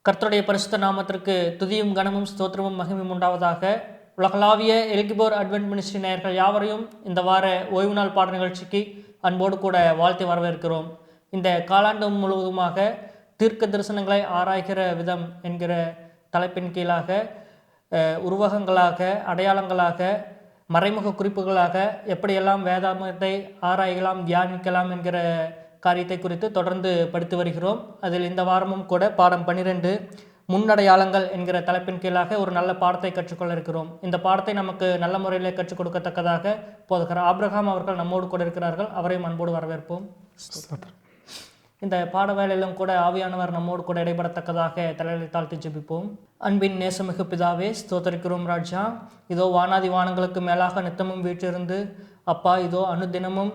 கர்த்தருடைய பரிசுத்த நாமத்திற்கு துதியும் கனமும் ஸ்தோத்திரமும் மகிமையும் உண்டாவதாக. உலகளாவிய எல்கிபோர் அட்வென்ட் மினிஸ்ட்ரி நேயர்கள் யாவரையும் இந்த வார ஓய்வு நாள் பாட நிகழ்ச்சிக்கு அன்போடு கூட வாழ்த்தி வரவேற்கிறோம். இந்த காலாண்டு முழுவதுமாக தீர்க்க தரிசனங்களை ஆராய்கிற விதம் என்கிற தலைப்பின் கீழாக உருவகங்களாக, அடையாளங்களாக, மறைமுக குறிப்புகளாக எப்படியெல்லாம் வேதாகமத்தை ஆராயலாம், தியானிக்கலாம் என்கிற காரியத்தை குறித்து தொடர்ந்து படித்து வருகிறோம். அதில் இந்த வாரமும் கூட பாடம் 12 முன்னடையாளங்கள் என்கிற தலைப்பின் கீழாக ஒரு நல்ல பாடத்தை கற்றுக்கொள்ள இருக்கிறோம். இந்த பாடத்தை நமக்கு நல்ல முறையில் கற்றுக் கொடுக்கத்தக்கதாக போதகர் ஆபிரகாம் அவர்கள் நம்மோடு கூட இருக்கிறார்கள். அவரையும் அன்போடு வரவேற்போம். இந்த பாட வேலையிலும் கூட ஆவியானவர் நம்மோடு கூட இடைபடத்தக்கதாக தலையை தாழ்த்தி ஜெபிப்போம். அன்பின் நேசமிகு பிதாவே, ஸ்தோத்தரிக்கிறோம் ராஜா. இதோ வானாதி வானங்களுக்கு மேலாக நித்தமும் வீற்றிருந்து அப்பா, இதோ அனுதினமும்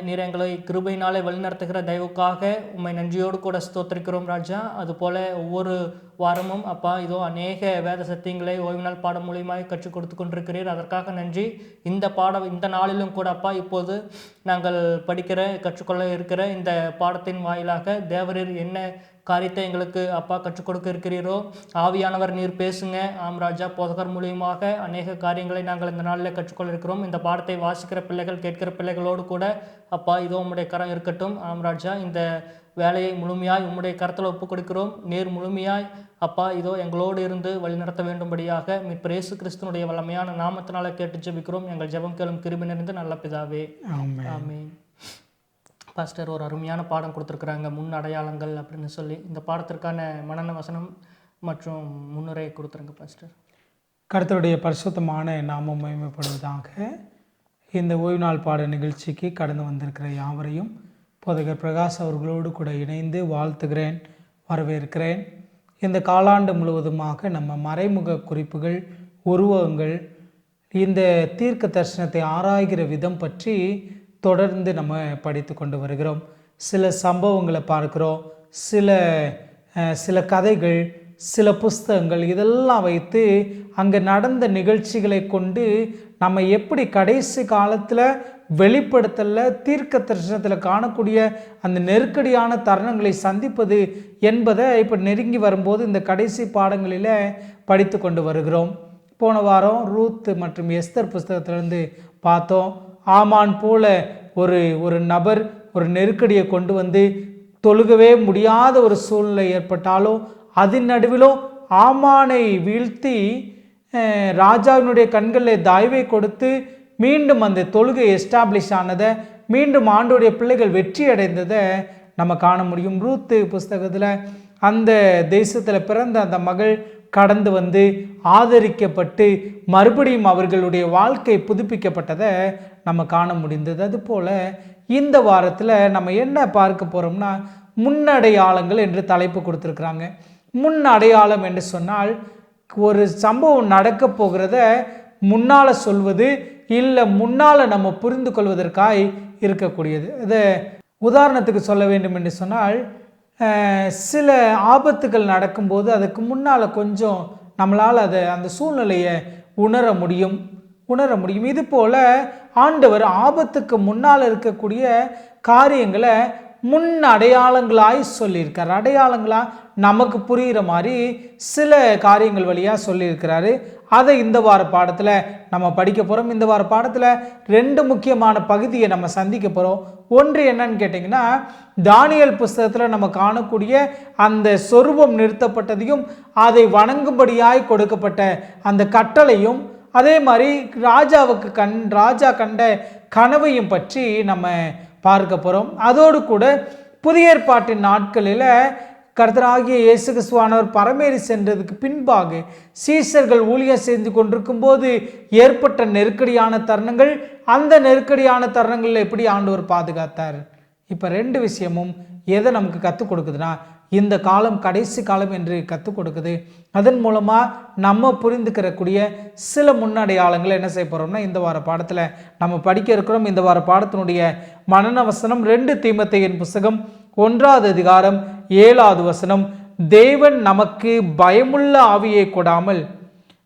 நீர் எங்களை கிருபையினாலே வழிநடத்துகிற தயவுக்காக உம்மை நன்றியோடு கூட ஸ்தோத்திரிக்கிறோம் ராஜா. அதுபோல் ஒவ்வொரு வாரமும் அப்பா, இதோ அநேக வேத சத்தியங்களை ஓய்வு நாள் பாடம் மூலியமாக கற்றுக் கொடுத்து கொண்டிருக்கிறீர். அதற்காக நன்றி. இந்த நாளிலும் கூட அப்பா, இப்போது நாங்கள் கற்றுக்கொள்ள இருக்கிற இந்த பாடத்தின் வாயிலாக தேவரீர் என்ன காரியத்தை எங்களுக்கு அப்பா கற்றுக் கொடுக்க இருக்கிறீரோ, ஆவியானவர் நீர் பேசுங்க. ஆம் ராஜா, போதகர் மூலியமாக அநேக காரியங்களை நாங்கள் இந்த நாளில் கற்றுக்கொள்ள இருக்கிறோம். இந்த பாடத்தை வாசிக்கிற பிள்ளைகள், கேட்கிற பிள்ளைகளோடு கூட அப்பா, இதோ உம்முடைய கரம் இருக்கட்டும். ஆம் ராஜா, இந்த வேலையை முழுமையாய் உம்முடைய கரத்தில் ஒப்புக் கொடுக்கிறோம். நீர் முழுமையாய் அப்பா, இதோ எங்களோடு இருந்து வழிநடத்த வேண்டும்படியாக மீட்பர் இயேசு கிறிஸ்துனுடைய வல்லமையான நாமத்தினால கேட்டு ஜெபிக்கிறோம். எங்கள் ஜெபம் கேளும் கிருபை நிறைந்த நல்ல பிதாவே, ஆமென். பாஸ்டர் ஒரு அருமையான பாடம் கொடுத்துருக்குறாங்க, முன் அடையாளங்கள் அப்படின்னு சொல்லி. இந்த பாடத்திற்கான மனன வசனம் மற்றும் முன்னுரையை கொடுத்துருங்க பாஸ்டர். கர்த்தருடைய பரிசுத்தமான நாமம் மகிமைப்படுவதாக. இந்த ஓய்வு நாள் பாட நிகழ்ச்சிக்கு கடந்து வந்திருக்கிற யாவரையும் போதகர் பிரகாஷ் அவர்களோடு கூட இணைந்து வாழ்த்துகிறேன், வரவேற்கிறேன். இந்த காலாண்டு முழுவதுமாக நம்ம மறைமுக குறிப்புகள், உருவகங்கள், இந்த தீர்க்க தரிசனத்தை ஆராய்கிற விதம் பற்றி தொடர்ந்து நம்ம படித்து கொண்டு வருகிறோம். சில சம்பவங்களை பார்க்கிறோம், சில கதைகள், சில புஸ்தகங்கள், இதெல்லாம் வைத்து அங்கே நடந்த நிகழ்ச்சிகளை கொண்டு நம்ம எப்படி கடைசி காலத்தில் வெளிப்படுத்தல தீர்க்க தரிசனத்தில் காணக்கூடிய அந்த நெருக்கடியான தருணங்களை சந்திப்பது என்பதை இப்போ நெருங்கி வரும்போது இந்த கடைசி பாடங்களில் படித்து கொண்டு வருகிறோம். போன வாரம் ரூத் மற்றும் எஸ்தர் புஸ்தகத்திலிருந்து பார்த்தோம். ஆமான் போல ஒரு நபர் ஒரு நெருக்கடியை கொண்டு வந்து தொழுகவே முடியாத ஒரு சூழ்நிலை ஏற்பட்டாலும் அதன் நடுவிலும் ஆமானை வீழ்த்தி ராஜாவினுடைய கண்களில் தயவை கொடுத்து மீண்டும் அந்த தொழுகை எஸ்டாப்ளிஷ் ஆனதை, மீண்டும் ஆண்டோடைய பிள்ளைகள் வெற்றி அடைந்ததை நம்ம காண முடியும். ரூத்து புஸ்தகத்தில் அந்த தேசத்தில் பிறந்த அந்த மகள் கடந்து வந்து ஆதரிக்கப்பட்டு மறுபடியும் அவர்களுடைய வாழ்க்கை புதுப்பிக்கப்பட்டதை நம்ம காண முடிந்தது. அதுபோல் இந்த வாரத்தில் நம்ம என்ன பார்க்க போகிறோம்னா, முன்னடையாளங்கள் என்று தலைப்பு கொடுத்துருக்குறாங்க. முன் அடையாளம் என்று சொன்னால் ஒரு சம்பவம் நடக்க போகிறத முன்னால் சொல்வது, இல்லை முன்னால் நம்ம புரிந்து கொள்வதற்காய் இருக்கக்கூடியது. இதை உதாரணத்துக்கு சொல்ல வேண்டும் என்று சொன்னால், சில ஆபத்துகள் நடக்கும்போது அதுக்கு முன்னால் கொஞ்சம் நம்மளால் அந்த சூழ்நிலையை உணர முடியும். இது போல் ஆண்டவர் ஆபத்துக்கு முன்னால் இருக்கக்கூடிய காரியங்களை முன் அடையாளங்களாய் சொல்லியிருக்கார். அடையாளங்களாக நமக்கு புரிகிற மாதிரி சில காரியங்கள் வழியாக சொல்லியிருக்கிறாரு. அதை இந்த வார பாடத்தில் நம்ம படிக்க போகிறோம். இந்த வார பாடத்தில் 2 முக்கியமான பகுதியை நம்ம சந்திக்க போகிறோம். ஒன்று என்னன்னு கேட்டிங்கன்னா, தானியேல் புஸ்தகத்தில் நம்ம காணக்கூடிய அந்த சொரூபம் நிறுத்தப்பட்டதையும் அதை வணங்கும்படியாய் கொடுக்கப்பட்ட அந்த கட்டளையும், அதே மாதிரி ராஜா கண்ட கனவையும் பற்றி நம்ம பார்க்க போகிறோம். அதோடு கூட புதிய ஏற்பாட்டின் நாட்களில் கர்த்தராகிய இயேசு கிறிஸ்துவானவர் பரமேறி சென்றதுக்கு பின்பாக சீஷர்கள் ஊழியம் செய்து கொண்டிருக்கும் போது ஏற்பட்ட நெருக்கடியான தருணங்கள், அந்த நெருக்கடியான தருணங்களில் எப்படி ஆண்டவர் பாதுகாத்தார். இப்போ 2 விஷயமும் எதை நமக்கு கற்றுக் கொடுக்குதுன்னா, இந்த காலம் கடைசி காலம் என்று கற்றுக் கொடுக்குது. அதன் மூலமாக நம்ம புரிந்துக்கிறக்கூடிய சில முன்னடையாளங்களை என்ன செய்ய போகிறோம்னா, இந்த வார பாடத்தில் நம்ம படிக்க இருக்கிறோம். இந்த வார பாடத்தினுடைய மனன வசனம் 2 தீமோத்தேயின் புஸ்தகம் 1ஆம் அதிகாரம் 7ஆவது வசனம். தேவன் நமக்கு பயமுள்ள ஆவியை கொடாமல்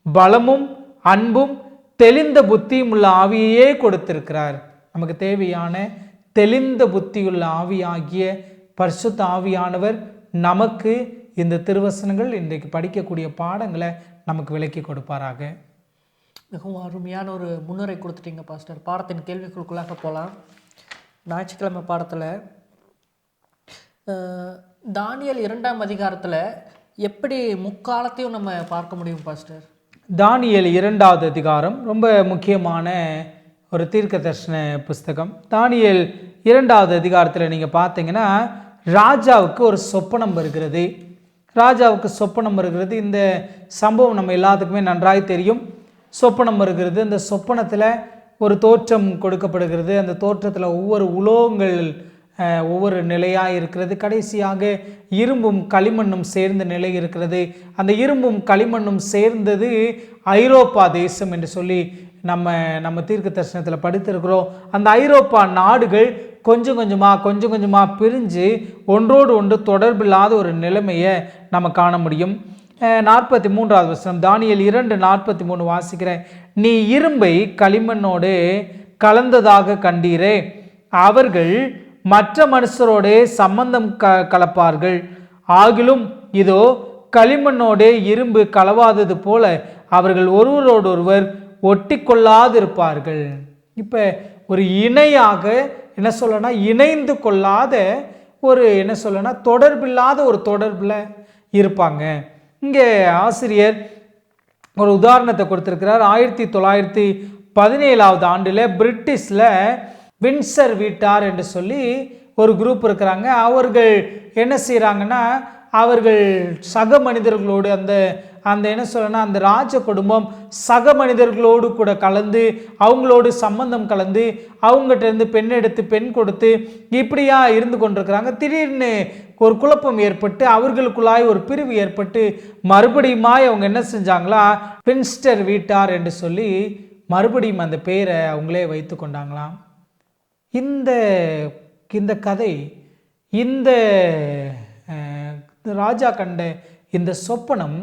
பலமும் அன்பும் தெளிந்த புத்தியும் உள்ள ஆவியையே கொடுத்திருக்கிறார். நமக்கு தேவையான தெளிந்த புத்தியுள்ள ஆவியாகிய பரிசுத்த ஆவியானவர் நமக்கு இந்த திருவசனங்கள் இன்றைக்கு படிக்கக்கூடிய பாடங்களை நமக்கு விளக்கி கொடுப்பாராக. மிகவும் அருமையான ஒரு முன்னுரை கொடுத்துட்டீங்க பாஸ்டர். பாடத்தின் கேள்விகளுக்குள்ளாக போகலாம். ஞாயிற்றுக்கிழமை பாடத்தில் தானியேல் 2ஆம் அதிகாரத்தில் எப்படி முக்காலத்தையும் நம்ம பார்க்க முடியும் பாஸ்டர்? தானியேல் 2வது அதிகாரம் ரொம்ப முக்கியமான ஒரு தீர்க்க தரிசன புஸ்தகம். தானியேல் 2வது அதிகாரத்தில் நீங்கள் பார்த்தீங்கன்னா ராஜாவுக்கு ஒரு சொப்பனம் வருகிறது. ராஜாவுக்கு சொப்பனம் வருகிறது. இந்த சம்பவம் நம்ம எல்லாத்துக்குமே நன்றாய் தெரியும். சொப்பனம் வருகிறது. அந்த சொப்பனத்தில் ஒரு தோற்றம் கொடுக்கப்படுகிறது. அந்த தோற்றத்தில் ஒவ்வொரு உலோகங்கள் ஒவ்வொரு நிலையாக இருக்கிறது. கடைசியாக இரும்பும் களிமண்ணும் சேர்ந்த நிலை இருக்கிறது. அந்த இரும்பும் களிமண்ணும் சேர்ந்தது ஐரோப்பா தேசம் என்று சொல்லி நம்ம தீர்க்க தரிசனத்தில் படித்திருக்கிறோம். அந்த ஐரோப்பா நாடுகள் கொஞ்சம் கொஞ்சமாக பிரிஞ்சு ஒன்றோடு ஒன்று தொடர்பில்லாத ஒரு நிலைமையை நம்ம காண முடியும். 43வது வசனம், தானியேல் 2:43 வாசிக்கிறேன். நீ இரும்பை களிமண்ணோடு கலந்ததாக கண்டீரே, அவர்கள் மற்ற மனுஷரோடே சம்பந்தம் கலப்பார்கள். ஆகிலும் இதோ களிமண்ணோடே இரும்பு கலவாதது போல அவர்கள் ஒருவரோடொருவர் ஒட்டி கொள்ளாதிருப்பார்கள். இப்போ ஒரு இணையாக என்ன சொல்லனா, இணைந்து கொள்ளாத ஒரு என்ன சொல்லனா, தொடர்பில்லாத ஒரு தொடர்பில் இருப்பாங்க. இங்கே ஆசிரியர் ஒரு உதாரணத்தை கொடுத்திருக்கிறார். 1917வது ஆண்டில் பிரிட்டிஷில் வின்சர் வீட்டார் என்று சொல்லி ஒரு குரூப் இருக்கிறாங்க. அவர்கள் என்ன செய்கிறாங்கன்னா, அவர்கள் சக மனிதர்களோடு அந்த என்ன சொல்லனா, அந்த ராஜ குடும்பம் சக மனிதர்களோடு கூட கலந்து அவங்களோடு சம்பந்தம் கலந்து அவங்ககிட்ட இருந்து பெண் எடுத்து பெண் கொடுத்து இப்படியா இருந்து கொண்டிருக்கிறாங்க. திடீர்னு ஒரு குழப்பம் ஏற்பட்டு அவர்களுக்குள்ளாய் ஒரு பிரிவு ஏற்பட்டு மறுபடியுமாய் அவங்க என்ன செஞ்சாங்களா, வின்ஸ்டர் வீட்டார் என்று சொல்லி மறுபடியும் அந்த பெயரை அவங்களே வைத்து கொண்டாங்களாம். இந்த கதை, இந்த ராஜா கண்ட இந்த சொப்பனம்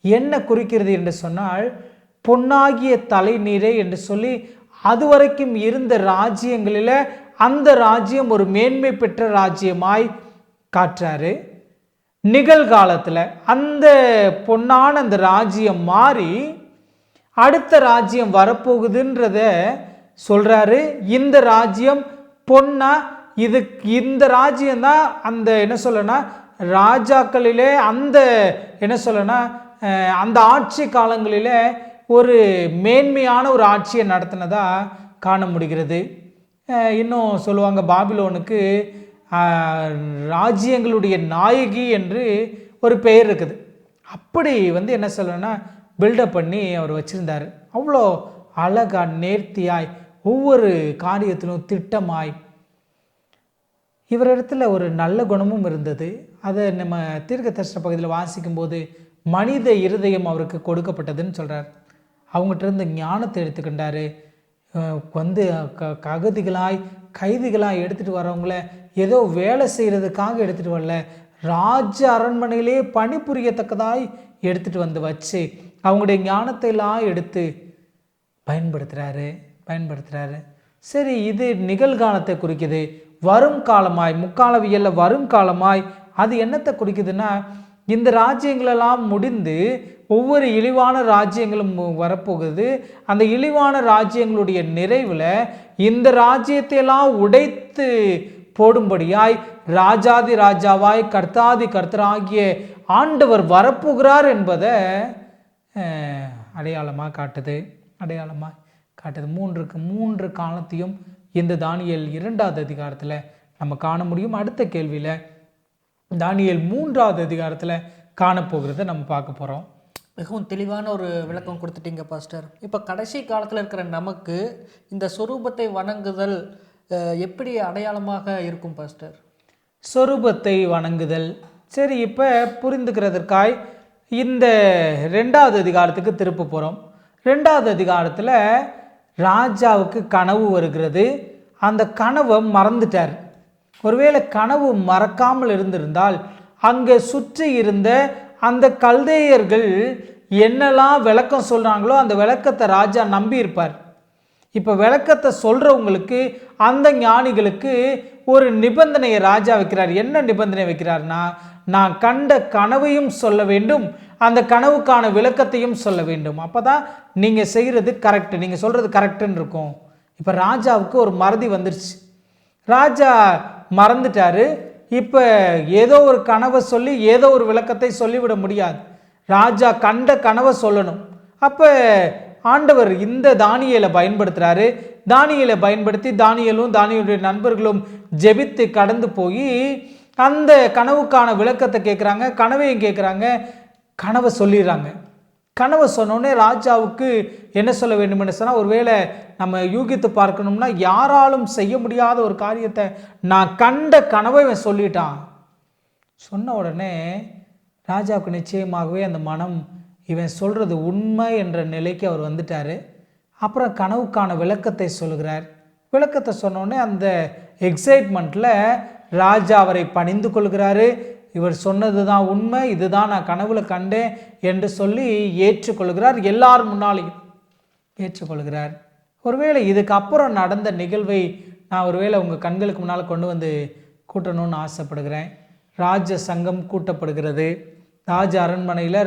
என்ன குறிக்கிறது என்று சொன்னால், பொன்னாகிய தலைநீரே என்று சொல்லி அதுவரைக்கும் இருந்த ராஜ்யங்களில் அந்த ராஜ்யம் ஒரு மேன்மை பெற்ற ராஜ்யமாய் காட்டுறாரு. நிகழ்காலத்தில் அந்த பொன்னான அந்த ராஜ்யம் மாறி அடுத்த ராஜ்யம் வரப்போகுதுன்றத சொல்றாரு. இந்த ராஜ்யம் பொன்னா, இந்த ராஜ்யம் தான் அந்த என்ன சொல்லனா, ராஜாக்களிலே அந்த என்ன சொல்லனா, அந்த ஆட்சி காலங்களில் ஒரு மேன்மையான ஒரு ஆட்சியை நடத்தினதா காண முடிகிறது. இன்னும் சொல்லுவாங்க, பாபிலோனுக்கு ராஜ்யங்களுடைய நாயகி என்று ஒரு பெயர் இருக்குது. அப்படி என்ன சொல்லனா பில்டப் பண்ணி அவர் வச்சிருந்தார். அவ்வளோ அழகா நேர்த்தியாய் ஒவ்வொரு காரியத்திலும் திட்டமாய். இவரிடத்துல ஒரு நல்ல குணமும் இருந்தது. அதை நம்ம தீர்க்க தரிசன பகுதியில் வாசிக்கும் போது மனித இருதயம் அவருக்கு கொடுக்கப்பட்டதுன்னு சொல்கிறார். அவங்ககிட்ட இருந்து ஞானத்தை எடுத்துக்கிட்டாரு. அகதிகளாய் கைதிகளாய் எடுத்துகிட்டு வரவங்கள ஏதோ வேலை செய்கிறதுக்காக எடுத்துகிட்டு வரல, ராஜ அரண்மனையிலே பணிபுரியத்தக்கதாய் எடுத்துகிட்டு வச்சு அவங்களுடைய ஞானத்தை எல்லாம் எடுத்து பயன்படுத்துகிறாரு. சரி, இது நிகழ்காலத்தை குறிக்குது. வரும் காலமாய், முக்காலவியலில் வரும் காலமாய் அது என்னத்தை குறிக்குதுன்னா, இந்த ராஜ்யங்களெல்லாம் முடிந்து ஒவ்வொரு இழிவான ராஜ்யங்களும் வரப்போகுது. அந்த இழிவான ராஜ்யங்களுடைய நிறைவில் இந்த ராஜ்யத்தையெல்லாம் உடைத்து போடும்படியாய் ராஜாதி ராஜாவாய் கர்த்தாதி கர்த்தராகிய ஆண்டவர் வரப்போகிறார் என்பதை அடையாளமாக காட்டுது. 3 காலத்தையும் இந்த தானியேல் 2வது அதிகாரத்தில் நம்ம காண முடியும். அடுத்த கேள்வியில் தானியேல் 3வது அதிகாரத்தில் காணப்போகிறத நம்ம பார்க்க போகிறோம். மிகவும் தெளிவான ஒரு விளக்கம் கொடுத்துட்டீங்க பாஸ்டர். இப்போ கடைசி காலத்தில் இருக்கிற நமக்கு இந்த சொரூபத்தை வணங்குதல் எப்படி அடையாளமாக இருக்கும் பாஸ்டர்? சொரூபத்தை வணங்குதல், சரி, இப்போ புரிந்துக்கிறதற்காய் இந்த 2வது அதிகாரத்துக்கு திருப்ப போகிறோம். 2வது அதிகாரத்தில் ராஜாவுக்கு கனவு வருகிறது. அந்த கனவை மறந்துட்டார். ஒருவேளை கனவு மறக்காமல் இருந்திருந்தால் அங்கே சுற்றி இருந்த அந்த கல்தேயர்கள் என்னெல்லாம் விளக்கம் சொல்கிறாங்களோ அந்த விளக்கத்தை ராஜா நம்பி இருப்பார். இப்போ விளக்கத்தை சொல்கிறவங்களுக்கு, அந்த ஞானிகளுக்கு ஒரு நிபந்தனையை ராஜா வைக்கிறார். என்ன நிபந்தனை வைக்கிறார்னா, நான் கண்ட கனவையும் சொல்ல வேண்டும், அந்த கனவுக்கான விளக்கத்தையும் சொல்ல வேண்டும். அப்போ தான் நீங்கள் செய்கிறது கரெக்டு, நீங்கள் சொல்கிறது கரெக்டுன்னு இருக்கும். இப்போ ராஜாவுக்கு ஒரு மறதி வந்துருச்சு. ராஜா மறந்துட்டாரு. இப்போ ஏதோ ஒரு கனவை சொல்லி ஏதோ ஒரு விளக்கத்தை சொல்லிவிட முடியாது. ராஜா கண்ட கனவை சொல்லணும். அப்போ ஆண்டவர் இந்த தானியேலை பயன்படுத்துகிறாரு. தானியேலை பயன்படுத்தி தானியேலும் தானியேலுடைய நண்பர்களும் ஜெபித்து கடந்து போய் அந்த கனவுக்கான விளக்கத்தை கேட்குறாங்க, கனவையும் கேட்குறாங்க, கனவை சொல்லிடுறாங்க. கனவை சொன்னோடனே ராஜாவுக்கு என்ன சொல்ல வேண்டும் என்று சொன்னால், ஒருவேளை நம்ம யூகித்து பார்க்கணும்னா, யாராலும் செய்ய முடியாத ஒரு காரியத்தை நான் கண்ட கனவை இவன் சொல்லிட்டான். சொன்ன உடனே ராஜாவுக்கு நிச்சயமாகவே அந்த மனம், இவன் சொல்கிறது உண்மை என்ற நிலைக்கு அவர் வந்துட்டார். அப்புறம் கனவுக்கான விளக்கத்தை சொல்கிறார். விளக்கத்தை சொன்னோடனே அந்த எக்ஸைட்மெண்ட்டில் ராஜா அவரை பணிந்து கொள்கிறாரு. இவர் சொன்னது தான் உண்மை, இதுதான் நான் கனவுல கண்டேன் என்று சொல்லி ஏற்றுக்கொள்கிறார். எல்லார் முன்னாலையும் ஏற்றுக்கொள்கிறார். ஒருவேளை இதுக்கப்புறம் நடந்த நிகழ்வை நான் ஒருவேளை உங்கள் கண்களுக்கு முன்னால் கொண்டு வந்து கூட்டணும்னு ஆசைப்படுகிறேன். ராஜ சங்கம் கூட்டப்படுகிறது. ராஜ அரண்மனையில்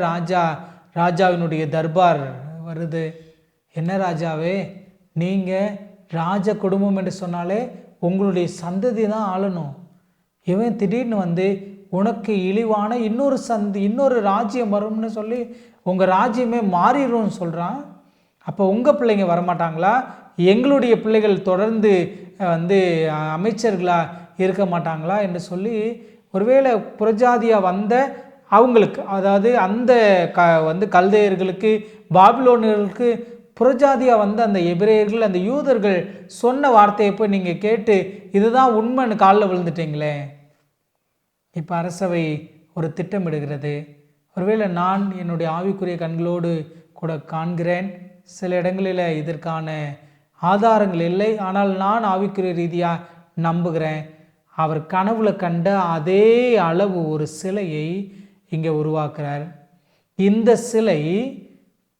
ராஜாவினுடைய தர்பார் வருது. என்ன ராஜாவே, நீங்கள் ராஜ குடும்பம் என்று சொன்னாலே உங்களுடைய சந்ததி தான் ஆளணும். இவன் திடீர்னு வந்து உனக்கு இழிவான இன்னொரு ராஜ்யம் வரும்னு சொல்லி உங்கள் ராஜ்யமே மாறிடும்னு சொல்கிறான். அப்போ உங்கள் பிள்ளைங்க வரமாட்டாங்களா? எங்களுடைய பிள்ளைகள் தொடர்ந்து வந்து அமைச்சர்களாக இருக்க மாட்டாங்களா என்று சொல்லி, ஒருவேளை புறஜாதியாக வந்த அவங்களுக்கு, அதாவது அந்த வந்து கல்தையர்களுக்கு, பாபிலோனியர்களுக்கு புறஜாதியாக வந்த அந்த எபிரேயர்கள், அந்த யூதர்கள் சொன்ன வார்த்தையை போய் நீங்கள் கேட்டு இதுதான் உண்மைன்னு காலில் விழுந்துட்டீங்களே. இப்போ அரசவை ஒரு திட்டமிடுகிறது. ஒருவேளை நான் என்னுடைய ஆவிக்குரிய கண்களோடு கூட காண்கிறேன், சில இடங்களில் இதற்கான ஆதாரங்கள் இல்லை, ஆனால் நான் ஆவிக்குரிய ரீதியாக நம்புகிறேன். அவர் கனவுல கண்ட அதே அளவு ஒரு சிலையை இங்கே உருவாக்குறார். இந்த சிலை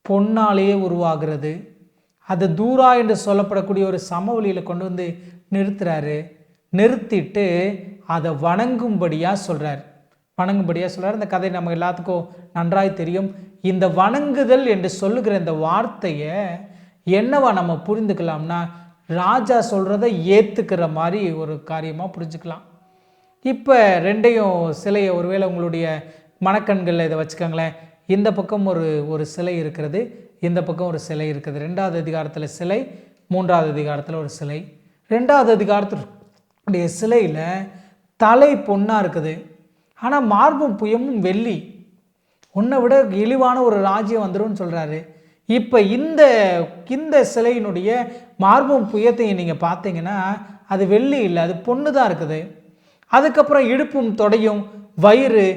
பொன்னாலேயே உருவாகிறது. அது தூரா என்று சொல்லப்படக்கூடிய ஒரு சமவெளியில் கொண்டு வந்து நிறுத்துறாரு. நிறுத்திட்டு அதை வணங்கும்படியாக சொல்கிறார். இந்த கதை நம்ம எல்லாத்துக்கும் நன்றாய் தெரியும். இந்த வணங்குதல் என்று சொல்லுகிற இந்த வார்த்தையை என்னவா நம்ம புரிந்துக்கலாம்னா, ராஜா சொல்கிறத ஏற்றுக்கிற மாதிரி ஒரு காரியமாக புரிஞ்சுக்கலாம். இப்போ ரெண்டையும் சிலையை ஒருவேளை உங்களுடைய மனக்கண்களில் இதை வச்சுக்கோங்களேன். இந்த பக்கம் ஒரு சிலை இருக்கிறது, இந்த பக்கம் ஒரு சிலை இருக்குது. 2வது அதிகாரத்தில் சிலை, 3வது அதிகாரத்தில் ஒரு சிலை. 2வது அதிகாரத்துடைய சிலையில் தலை பொன்னாக இருக்குது, ஆனால் மார்பும் புயமும் வெள்ளி. உன்னை விட இழிவான ஒரு ராஜ்யம் வந்துடும் சொல்கிறாரு. இப்போ இந்த சிலையினுடைய மார்பும் புயத்தையும் நீங்கள் பார்த்தீங்கன்னா அது வெள்ளி இல்லை, அது பொண்ணு தான் இருக்குது. அதுக்கப்புறம் இடுப்பும் தொடையும் வயிறு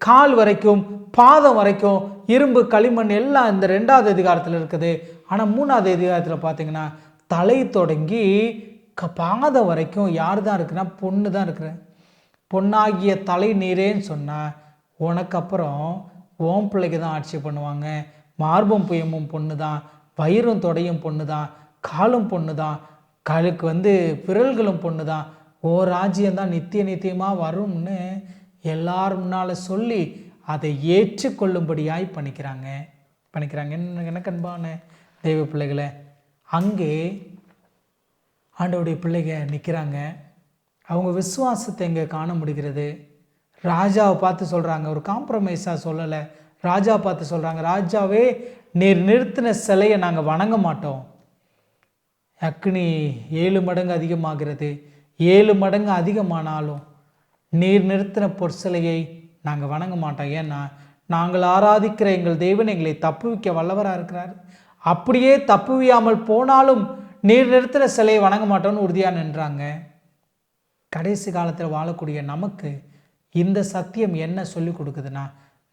கால் வரைக்கும் பாதம் வரைக்கும் இரும்பு களிமண் எல்லாம் இந்த 2வது அதிகாரத்தில் இருக்குது. ஆனால் 3வது அதிகாரத்தில் பார்த்தீங்கன்னா தலை தொடங்கி பாதம் வரைக்கும் யார் தான் இருக்குன்னா பொண்ணு தான் இருக்கிற. பொண்ணாகிய தலை நீரேன்னு சொன்னால் உனக்கு அப்புறம் ஓம் பிள்ளைக்கு தான் ஆட்சி பண்ணுவாங்க. மார்பும் புயமும் பொண்ணு தான், வயிறும் தொடையும் பொண்ணு தான், காலும் பொண்ணு தான், காலுக்கு வந்து விரல்களும் பொண்ணு தான். ஓ ராஜ்யம்தான் நித்தியமாக வரும்னு எல்லார் முன்னால் சொல்லி அதை ஏற்றுக்கொள்ளும்படியாய் பண்ணிக்கிறாங்க. எனக்கு அன்பான தெய்வ பிள்ளைகளை, அங்கே ஆண்டவருடைய பிள்ளைங்க நிற்கிறாங்க. அவங்க விசுவாசத்தை இங்கே காண முடிகிறது. ராஜாவை பார்த்து சொல்கிறாங்க, ஒரு காம்ப்ரமைஸாக சொல்லலை. ராஜா பார்த்து சொல்கிறாங்க, ராஜாவே நீர் நிறுத்தின சிலையை நாங்கள் வணங்க மாட்டோம். அக்னி 7 மடங்கு அதிகமாகிறது. 7 மடங்கு அதிகமானாலும் நீர் நிறுத்தின பொற்சிலையை நாங்கள் வணங்க மாட்டோம். ஏன்னா நாங்கள் ஆராதிக்கிற எங்கள் தேவன் எங்களை தப்புவிக்க வல்லவராக இருக்கிறார். அப்படியே தப்புவியாமல் போனாலும் நீர் நிறுத்தின சிலையை வணங்க மாட்டோம்னு உறுதியாக நின்றாங்க. கடைசி காலத்தில் வாழக்கூடிய நமக்கு இந்த சத்தியம் என்ன சொல்லி கொடுக்குதுன்னா,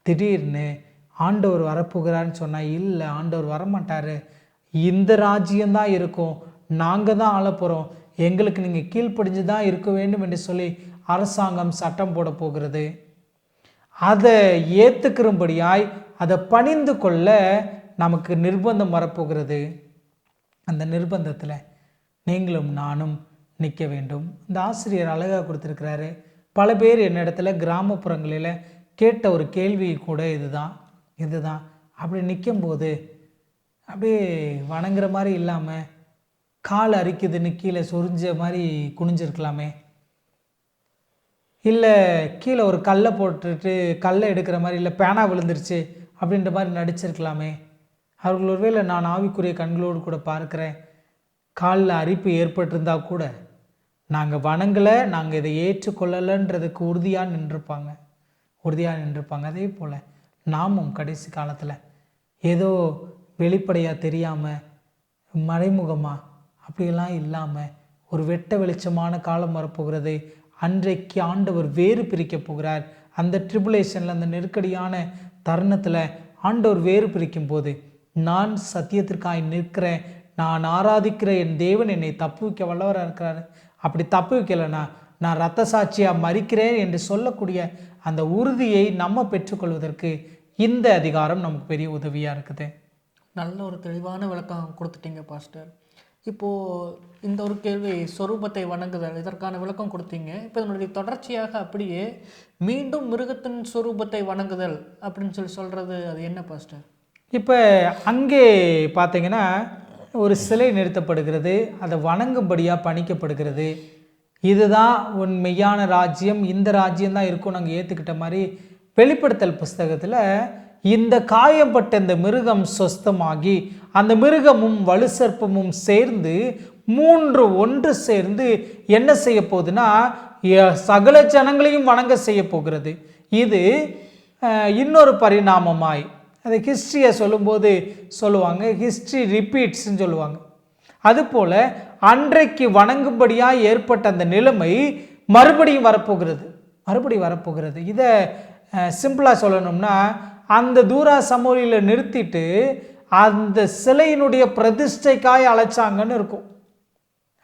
திடீர்னு ஆண்டவர் வரப்போகிறான்னு சொன்னால் இல்லை, ஆண்டவர் வரமாட்டார், இந்த ராஜ்யம்தான் இருக்கும், நாங்கள் தான் ஆள போகிறோம், எங்களுக்கு நீங்கள் கீழ்ப்படிஞ்சு தான் இருக்க வேண்டும் என்று சொல்லி அரசாங்கம் சட்டம் போட போகிறது. அதை ஏற்றுக்கிறபடியாய் அதை பணிந்து கொள்ள நமக்கு நிர்பந்தம் வரப்போகிறது. அந்த நிர்பந்தத்தில் நீங்களும் நானும் நிற்க வேண்டும். இந்த ஆசிரியர் அழகாக கொடுத்துருக்கிறாரு. பல பேர் என்னிடத்துல கிராமப்புறங்களில் கேட்ட ஒரு கேள்வி கூட இதுதான் அப்படி நிற்கும்போது அப்படியே வணங்குற மாதிரி இல்லாமல் கால் அரிக்குதுன்னு கீழே சொரிஞ்ச மாதிரி குனிஞ்சிருக்கலாமே, இல்லை கீழே ஒரு கல்லை போட்டுட்டு கல்லை எடுக்கிற மாதிரி, இல்லை பேனா விழுந்துருச்சு அப்படின்ற மாதிரி நடிச்சிருக்கலாமே. அவர்கள் ஒருவேளை நான் ஆவிக்குரிய கண்களோடு கூட பார்க்குறேன், காலில் அரிப்பு ஏற்பட்டிருந்தா கூட நாங்கள் வணங்கலை, நாங்கள் இதை ஏற்றுக்கொள்ளலைன்றதுக்கு உறுதியாக நின்றுப்பாங்க. அதே போல் நாமும் கடைசி காலத்தில் ஏதோ வெளிப்படையாக தெரியாமல் மறைமுகமாக அப்படியெல்லாம் இல்லாமல் ஒரு வெட்ட வெளிச்சமான காலம் வரப்போகிறது. அன்றைக்கு ஆண்டவர் வேறு பிரிக்க போகிறார். அந்த ட்ரிபுலேஷனில், அந்த நெருக்கடியான தருணத்தில் ஆண்டவர் வேறு பிரிக்கும் போது நான் சத்தியத்திற்காய் நிற்கிறேன், நான் ஆராதிக்கிற என் தேவன் என்னை தப்பு வைக்க வல்லவராக இருக்கிறாரு, அப்படி தப்பு வைக்கலைன்னா நான் இரத்த சாட்சியாக மறிக்கிறேன் என்று சொல்லக்கூடிய அந்த உறுதியை நம்ம பெற்றுக்கொள்வதற்கு இந்த அதிகாரம் நமக்கு பெரிய உதவியாக இருக்குது. நல்ல ஒரு தெளிவான விளக்கம் கொடுத்துட்டீங்க பாஸ்டர். இப்போது இந்த ஒரு கேள்வி, சொரூபத்தை வணங்குதல், இதற்கான விளக்கம் கொடுத்தீங்க. இப்போ இதனுடைய தொடர்ச்சியாக அப்படியே மீண்டும் மிருகத்தின் சொரூபத்தை வணங்குதல் அப்படின்னு சொல்கிறது அது என்ன பாஸ்டர்? இப்போ அங்கே பார்த்தீங்கன்னா ஒரு சிலை நிறுத்தப்படுகிறது, அதை வணங்கும்படியாக பணிக்கப்படுகிறது. இதுதான் உன் மெய்யான ராஜ்யம், இந்த ராஜ்யம் தான் இருக்கும் நாங்கள் ஏற்றுக்கிட்ட மாதிரி வெளிப்படுத்தல் புஸ்தகத்தில் இந்த காயப்பட்ட இந்த மிருகம் சொஸ்தமாகி அந்த மிருகமும் வலு சர்ப்பமும் சேர்ந்து ஒன்று சேர்ந்து என்ன செய்ய போகுதுன்னா சகல ஜனங்களையும் வணங்க செய்ய போகிறது. இது இன்னொரு பரிணாமமாய் அதை ஹிஸ்ட்ரியை சொல்லும்போது சொல்லுவாங்க, ஹிஸ்ட்ரி ரிப்பீட்ஸ்ன்னு சொல்லுவாங்க. அதுபோல் அன்றைக்கு வணங்கும்படியாக ஏற்பட்ட அந்த நிலைமை மறுபடியும் வரப்போகிறது. இதை சிம்பிளாக சொல்லணும்னா, அந்த தூரா சமூரியில் நிறுத்திட்டு அந்த சிலையினுடைய பிரதிஷ்டைக்காய் அழைச்சாங்கன்னு இருக்கும்.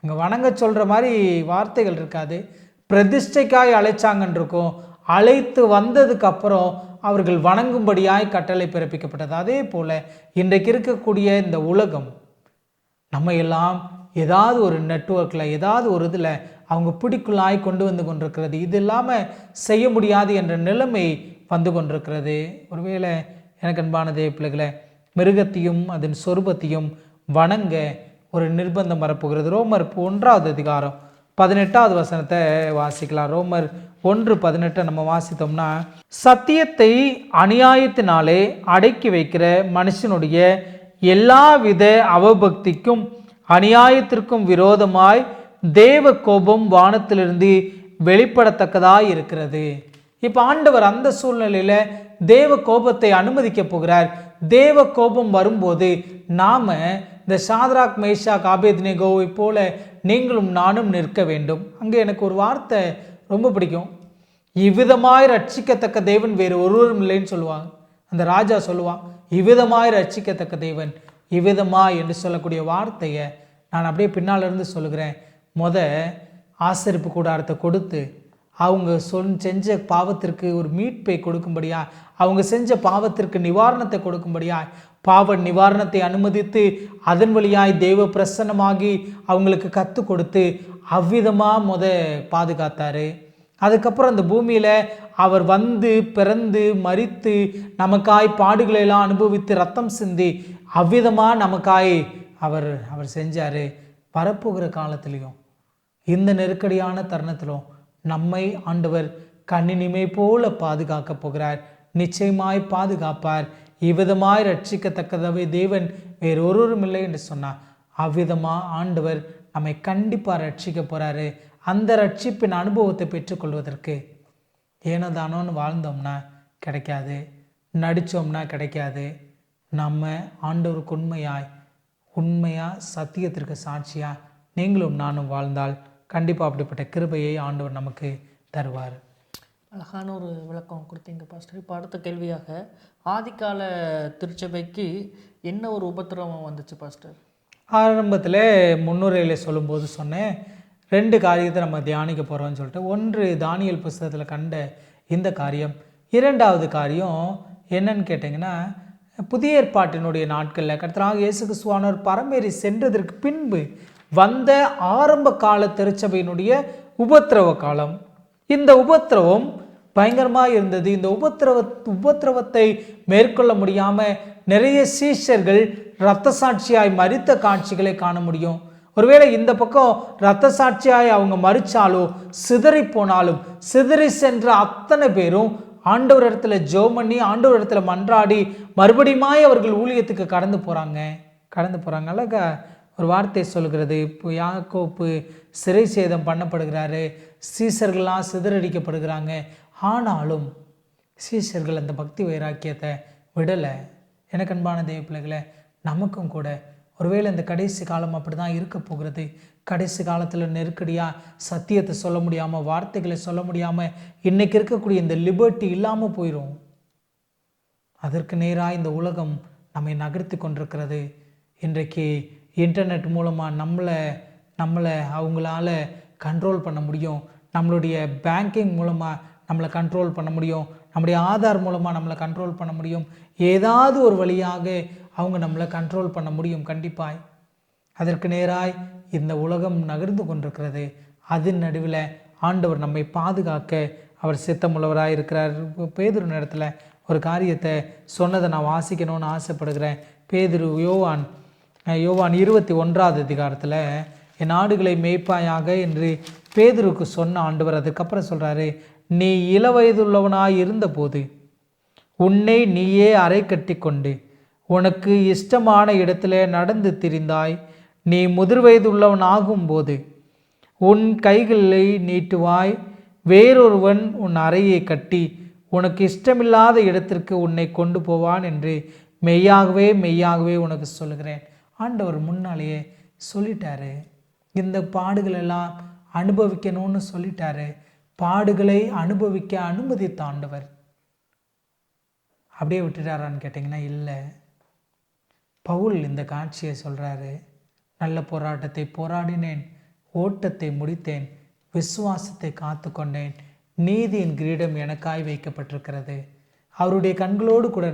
அங்கே வணங்க சொல்கிற மாதிரி வார்த்தைகள் இருக்காது, பிரதிஷ்டைக்காய் அழைச்சாங்கன்னு இருக்கும். அழைத்து வந்ததுக்கப்புறம் அவர்கள் வணங்கும்படியாய் கட்டளை பிறப்பிக்கப்பட்டது. அதே போல் இன்றைக்கு இருக்கக்கூடிய இந்த உலகம் நம்ம எல்லாம் ஏதாவது ஒரு நெட்வொர்க்கில், ஏதாவது ஒரு இதில் அவங்க பிடிக்குள்ளாய் கொண்டு வந்து கொண்டிருக்கிறது. இது இல்லாமல் செய்ய முடியாது என்ற நிலைமை வந்து கொண்டிருக்கிறது. ஒருவேளை எனக்கு அன்பான தேவ பிள்ளைகளை, மிருகத்தையும் அதன் சொரூபத்தையும் வணங்க ஒரு நிர்பந்தம் வரப்போகிறது. ரோமர் 1 அதிகாரம் 18 வசனத்தை வாசிக்கலாம். ரோமர் 1:18 நம்ம வாசித்தோம்னா, சத்தியத்தை அநியாயத்தினாலே அடக்கி வைக்கிற மனுஷனுடைய எல்லாவித அவபக்திக்கும் அநியாயத்திற்கும் விரோதமாய் தேவ கோபம் வானத்திலிருந்து வெளிப்படத்தக்கதாய் இருக்கிறது. இப்போ ஆண்டவர் அந்த சூழ்நிலையில் தேவ கோபத்தை அனுமதிக்க போகிறார். தேவ கோபம் வரும்போது நாம இந்த சாத்ராக் மேஷாக் ஆபேத்நேகோவை போல நீங்களும் நானும் நிற்க வேண்டும். அங்கே எனக்கு ஒரு வார்த்தை ரொம்ப பிடிக்கும், இவ்விதமாய் ரட்சிக்கத்தக்க தேவன் வேறு ஒருவரும் இல்லைன்னு சொல்லுவாங்க. அந்த ராஜா சொல்லுவான், இவ்விதமாய் ரட்சிக்கத்தக்க தேவன், இவ்விதமாய் என்று சொல்லக்கூடிய வார்த்தையை நான் அப்படியே பின்னால் இருந்து சொல்லுகிறேன். ஆசரிப்பு கூடாரத்தை கொடுத்து அவங்க செஞ்ச பாவத்திற்கு ஒரு மீட்பை கொடுக்கும்படியா, அவங்க செஞ்ச பாவத்திற்கு நிவாரணத்தை கொடுக்கும்படியா, பாவ நிவாரணத்தை அனுமதித்து அதன் வழியாய் தெய்வ பிரசன்னமாகி அவங்களுக்கு கற்றுக் கொடுத்து அவ்விதமாக பாதுகாத்தாரு. அதுக்கப்புறம் அந்த பூமியில் அவர் வந்து பிறந்து மரித்து நமக்காய் பாடுகளெல்லாம் அனுபவித்து ரத்தம் சிந்தி அவ்விதமாக நமக்காய் அவர் செஞ்சார். வரப்போகிற காலத்திலையும் இந்த நெருக்கடியான தருணத்திலும் நம்மை ஆண்டவர் கண்ணினிமை போல பாதுகாக்க போகிறார். நிச்சயமாய் பாதுகாப்பார். இவ்விதமாய் ரட்சிக்கத்தக்கதவை தேவன் வேறொருவரும் இல்லை என்று சொன்னார். அவ்விதமாக ஆண்டவர் நம்மை கண்டிப்பாக ரட்சிக்க போகிறாரு. அந்த ரட்சிப்பின் அனுபவத்தை பெற்றுக்கொள்வதற்கு ஏனோ தானோன்னு வாழ்ந்தோம்னா கிடைக்காது, நடித்தோம்னா கிடைக்காது. நம்ம ஆண்டவருக்கு உண்மையாக சத்தியத்திற்கு சாட்சியாக நீங்களும் நானும் வாழ்ந்தால் கண்டிப்பாக அப்படிப்பட்ட கிருபையை ஆண்டவர் நமக்கு தருவார். அழகான ஒரு விளக்கம் கொடுத்தீங்க பாஸ்டர். இப்போ அடுத்த கேள்வியாக, ஆதிக்கால திருச்சபைக்கு என்ன ஒரு உபத்திரவம் வந்துச்சு பாஸ்டர்? ஆரம்பத்தில் முன்னுரையில் சொல்லும்போது சொன்னேன், 2 காரியத்தை நம்ம தியானிக்க போகிறோம்னு சொல்லிட்டு. 1 தானியேல் புஸ்தகத்தில் கண்ட இந்த காரியம். 2வது காரியம் என்னன்னு கேட்டிங்கன்னா, புதிய ஏற்பாட்டினுடைய நாட்களில் கர்த்தராகிய இயேசு கிறிஸ்துவானவர் பரமேறி சென்றதற்கு பின்பு வந்த ஆரம்ப கால திருச்சபையினுடைய உபத்திரவ காலம். இந்த உபத்திரவம் பயங்கரமாக இருந்தது. இந்த உபத்திரவத்தை மேற்கொள்ள முடியாமல் நிறைய சீஷர்கள் இரத்த சாட்சியாய் மரித்த காட்சிகளை காண முடியும். ஒருவேளை இந்த பக்கம் இரத்த சாட்சியாய் அவங்க மறிச்சாலோ சிதறி போனாலும் சிதறி சென்ற அத்தனை பேரும் ஆண்டவர் இடத்துல ஜெபம் பண்ணி ஆண்டவர் இடத்துல மன்றாடி மறுபடியுமாய் அவர்கள் ஊழியத்துக்கு கடந்து போகிறாங்க. அழகா ஒரு வார்த்தை சொல்கிறது. இப்போ யாக்கோப்பு சிறை சேதம் பண்ணப்படுகிறாரு, சீஷர்கள்லாம் சிதறடிக்கப்படுகிறாங்க. ஆனாலும் சீஷர்கள் அந்த பக்தி வைராக்கியத்தை விடலை. எனக்கு அன்பான தேவ பிள்ளைகளை, நமக்கும் கூட ஒருவேளை இந்த கடைசி காலம் அப்படி தான் இருக்க போகிறது. கடைசி காலத்தில் நெருக்கடியாக சத்தியத்தை சொல்ல முடியாமல், வார்த்தைகளை சொல்ல முடியாமல், இன்றைக்கி இருக்கக்கூடிய இந்த லிபர்ட்டி இல்லாமல் போயிடும். அதற்கு நேராக இந்த உலகம் நம்மை நகர்த்தி கொண்டிருக்கிறது. இன்றைக்கு இன்டர்நெட் மூலமாக நம்மளை அவங்களால கண்ட்ரோல் பண்ண முடியும். நம்மளுடைய பேங்கிங் மூலமாக நம்மளை கண்ட்ரோல் பண்ண முடியும். நம்முடைய ஆதார் மூலமாக நம்மளை கண்ட்ரோல் பண்ண முடியும். ஏதாவது ஒரு வழியாக அவங்க நம்மளை கண்ட்ரோல் பண்ண முடியும். கண்டிப்பாய் அதற்கு நேராய் இந்த உலகம் நகர்ந்து கொண்டிருக்கிறது. அதன் நடுவில் ஆண்டவர் நம்மை பாதுகாக்க அவர் சித்தமுள்ளவராக இருக்கிறார். பேதுரு நேரத்தில் ஒரு காரியத்தை சொன்னதை நான் வாசிக்கணும்னு ஆசைப்படுகிறேன். பேதுரு யோவான் 21 அதிகாரத்தில் என் ஆடுகளை மேய்ப்பாயாக என்று பேதுருக்கு சொன்ன ஆண்டவர் அதுக்கப்புறம் சொல்கிறாரு, நீ இளவயதுள்ளவனாய் இருந்தபோது உன்னை நீயே அரை கட்டி கொண்டு உனக்கு இஷ்டமான இடத்துல நடந்து திரிந்தாய். நீ முதிர் வயதுள்ளவனாகும்போது உன் கைகளை நீட்டுவாய். வேறொருவன் உன் அறையை கட்டி உனக்கு இஷ்டமில்லாத இடத்திற்கு உன்னை கொண்டு போவான் என்று மெய்யாகவே உனக்கு சொல்லுகிறேன். ஆண்டவர் முன்னாலேயே சொல்லிட்டாரு. இந்த பாடுகளெல்லாம் அனுபவிக்கணும்னு சொல்லிட்டாரு. பாடுகளை அனுபவிக்க அனுமதித்த ஆண்டவர் அப்படியே விட்டுட்டாரான்னு கேட்டிங்கன்னா இல்லை. பவுல் இந்த காட்சியை சொல்கிறாரு. நல்ல போராட்டத்தை போராடினேன், ஓட்டத்தை முடித்தேன், விசுவாசத்தை காத்து கொண்டேன், நீதியின் கிரீடம் எனக்காய் வைக்கப்பட்டிருக்கிறது. அவருடைய கண்களோடு கூட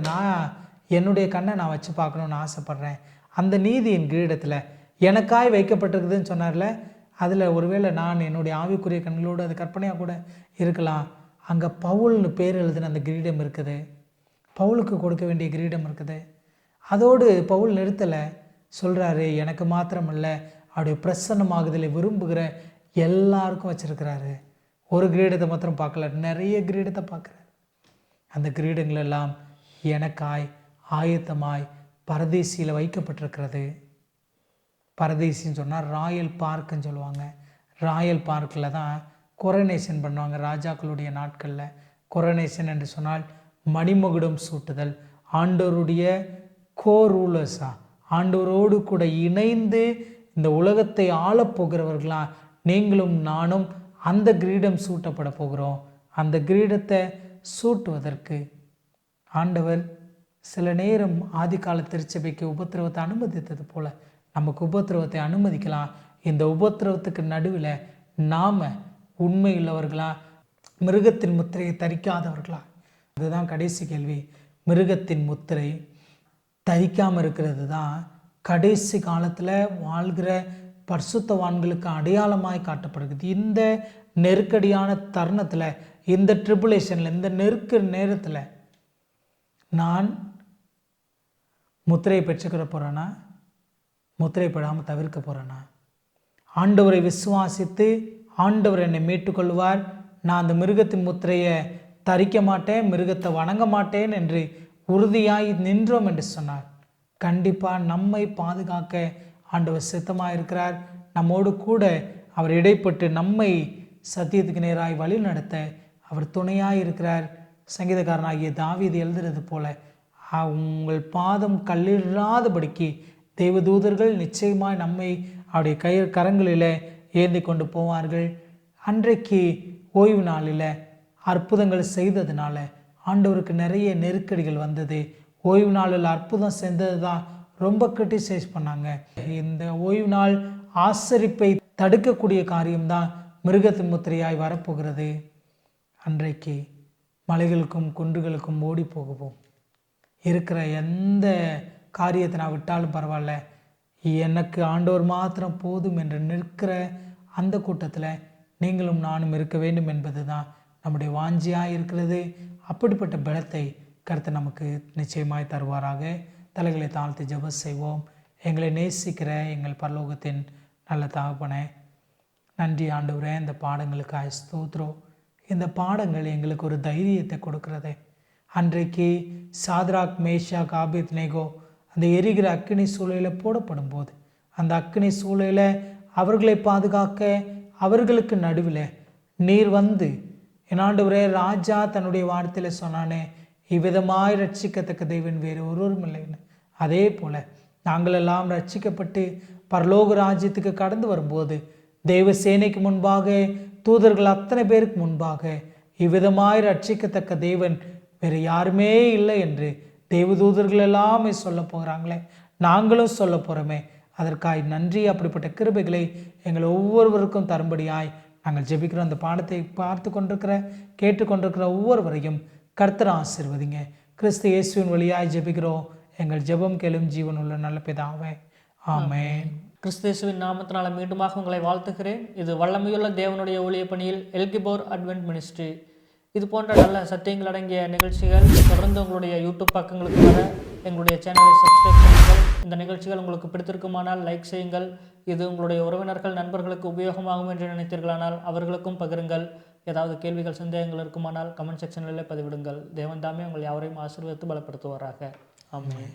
என்னுடைய கண்ணை நான் வச்சு பார்க்கணுன்னு ஆசைப்பட்றேன். அந்த நீதியின் கிரீடத்தில் எனக்காய் வைக்கப்பட்டிருக்குதுன்னு சொன்னார்ல, அதில் ஒருவேளை நான் என்னுடைய ஆவிக்குரிய கண்களோடு அது கற்பனையாக கூட இருக்கலாம். அங்கே பவுல்னு பேர் எழுதின அந்த கிரீடம் இருக்குது. பவுலுக்கு கொடுக்க வேண்டிய கிரீடம் இருக்குது. அதோடு பவுல் நிறுத்தலை, சொல்கிறாரு எனக்கு மாத்திரமல்ல அவருடைய பிரசன்னமாகுதலை விரும்புகிற எல்லாருக்கும் வச்சுருக்கிறாரு. ஒரு கிரீடத்தை மாத்திரம் பார்க்கல, நிறைய கிரீடத்தை பார்க்குறாரு. அந்த கிரீடங்கள் எல்லாம் எனக்காய் ஆயத்தமாய் பரதேசியில் வைக்கப்பட்டிருக்கிறது. பரதேசின்னு சொன்னால் ராயல் பார்க்குன்னு சொல்லுவாங்க. ராயல் பார்க்கில் தான் கொரோனேஷன் பண்ணுவாங்க ராஜாக்களுடைய நாட்களில். கொரோனேஷன் என்று சொன்னால் மணிமகுடம் சூட்டுதல். ஆண்டவருடைய ரூலர்ஸா, ஆண்டவரோடு கூட இணைந்து இந்த உலகத்தை ஆளப்போகிறவர்களாக நீங்களும் நானும் அந்த கிரீடம் சூட்டப்பட போகிறோம். அந்த கிரீடத்தை சூட்டுவதற்கு ஆண்டவர் சில நேரம் ஆதிகால திருச்சபைக்கு உபத்திரவத்தை அனுமதித்தது போல நமக்கு உபத்திரவத்தை அனுமதிக்கலாம். இந்த உபத்திரவத்துக்கு நடுவில் நாம் உண்மையுள்ளவர்களா, மிருகத்தின் முத்திரையை தரிக்காதவர்களா? அதுதான் கடைசி கேள்வி. மிருகத்தின் முத்திரை தரிக்காமல் இருக்கிறது தான் கடைசி காலத்தில் வாழ்கிற பரிசுத்தவான்களுக்கு அடையாளமாய் காட்டப்படுகிறது. இந்த நெருக்கடியான தருணத்தில், இந்த ட்ரிபுலேஷனில், இந்த நேரத்தில் நான் முத்திரையை பெற்றுக்கிற போகிறேன்னா, முத்திரைப்படாமல் தவிர்க்க போகிறேன்னா? ஆண்டவரை விசுவாசித்து ஆண்டவர் என்னை மீட்டுக்கொள்வார், நான் அந்த மிருகத்தின் முத்திரையை தரிக்க மாட்டேன், மிருகத்தை வணங்க மாட்டேன் என்று உறுதியாய் நின்றோம் என்று சொன்னார். கண்டிப்பாக நம்மை பாதுகாக்க ஆண்டவர் சித்தமாக இருக்கிறார். நம்மோடு கூட அவர் இடைப்பட்டு நம்மை சத்தியத்துக்கு நேராய் வழி நடத்த அவர் துணையாக இருக்கிறார். சங்கீதக்காரனாகிய தாவீது எழுதுறது போல, உங்கள் பாதம் கல்லிடாதபடிக்கு தேவதூதர்கள் நிச்சயமாய் நம்மை அவருடைய கரங்களில் ஏந்தி கொண்டு போவார்கள். அன்றைக்கு ஓய்வு நாளில் அற்புதங்கள் செய்ததுனால ஆண்டவருக்கு நிறைய நெருக்கடிகள் வந்தது. ஓய்வு நாளில் அற்புதம் செஞ்சது தான் ரொம்ப கிரிட்டிசைஸ் பண்ணாங்க. இந்த ஓய்வு நாள் ஆசரிப்பை தடுக்கக்கூடிய காரியம்தான் மிருகத்தின் முத்திரையாய் வரப்போகிறது. அன்றைக்கு மலைகளுக்கும் குன்றுகளுக்கும் ஓடி போகுவோம். இருக்கிற எந்த காரியத்தை நான் விட்டாலும் பரவாயில்ல, எனக்கு ஆண்டவர் மாத்திரம் போதும் என்று நிற்கிற அந்த கூட்டத்தில் நீங்களும் நானும் இருக்க வேண்டும் என்பது தான் நம்முடைய வாஞ்சியாக இருக்கிறது. அப்படிப்பட்ட பலத்தை கர்த்தர் நமக்கு நிச்சயமாய் தருவாராக. தலைகளை தாழ்த்தி ஜெபம் செய்வோம். எங்களை நேசிக்கிற எங்கள் பரலோகத்தின் நல்ல தகப்பனே, நன்றி ஆண்டவரே. இந்த பாடங்களுக்காக ஸ்தோத்திரம். இந்த பாடங்கள் எங்களுக்கு ஒரு தைரியத்தை கொடுக்கிறது. அன்றைக்கு சாத்ராக், மேஷாக், ஆபேத்நேகோ அந்த எரிகிற அக்கினி சூளையில் போடப்படும் போது, அந்த அக்கினி சூளையில் அவர்களை பாதுகாக்க அவர்களுக்கு நடுவில் நீர் வந்து, என் ஆண்டவரே, ராஜா தன்னுடைய வார்த்தையில் சொன்னானே, இவ்விதமாய் ரட்சிக்கத்தக்க தேவன் வேறு ஒருவரும் இல்லைன்னு. அதே போல் நாங்களெல்லாம் ரட்சிக்கப்பட்டு பரலோக ராஜ்யத்துக்கு கடந்து வரும்போது தெய்வ சேனைக்கு முன்பாக, தூதர்கள் அத்தனை பேருக்கு முன்பாக இவ்விதமாய் ரட்சிக்கத்தக்க தேவன் வேறு யாருமே இல்லை என்று தேவதூதர்கள் எல்லாமே சொல்ல போகிறாங்களே, நாங்களும் சொல்ல போகிறோமே. அதற்காய் நன்றி. அப்படிப்பட்ட கிருபைகளை எங்கள் ஒவ்வொருவருக்கும் தரும்படியாய் நாங்கள் ஜெபிக்கிறோம். அந்த பாடத்தை பார்த்து கொண்டிருக்கிற, கேட்டுக்கொண்டிருக்கிற ஒவ்வொருவரையும் கர்த்தர் ஆசீர்வதிங்க. கிறிஸ்து இயேசுவின் வழியாய் ஜெபிக்கிறோம். எங்கள் ஜெபம் கேளும் ஜீவன் உள்ள நல்ல பிதாவே, ஆமென். கிறிஸ்து இயேசுவின் நாமத்தினால மீண்டுமாக உங்களை வாழ்த்துகிறேன். இது வல்லமையுள்ள தேவனுடைய ஊழிய பணியில் எல்கிபோர் அட்வென்ட் மினிஸ்ட்ரி. இது போன்ற நல்ல சத்தியங்கள் அடங்கிய நிகழ்ச்சிகள் தொடர்ந்து உங்களுடைய யூடியூப் பக்கங்களுக்கு வர எங்களுடைய சேனலை சப்ஸ்கிரைப் பண்ணுங்கள். இந்த நிகழ்ச்சிகள் உங்களுக்கு பிடித்திருக்குமானால் லைக் செய்யுங்கள். இது உங்களுடைய உறவினர்கள், நண்பர்களுக்கு உபயோகமாகும் என்று நினைத்தீர்களானால் அவர்களுக்கும் பகிருங்கள். ஏதாவது கேள்விகள், சந்தேகங்கள் இருக்குமானால் கமெண்ட் செக்ஷனில் பதிவிடுங்கள். தேவன் தாமே உங்கள் யாவரையும் ஆசீர்வதித்து பலப்படுத்துவாராக. ஆமென்.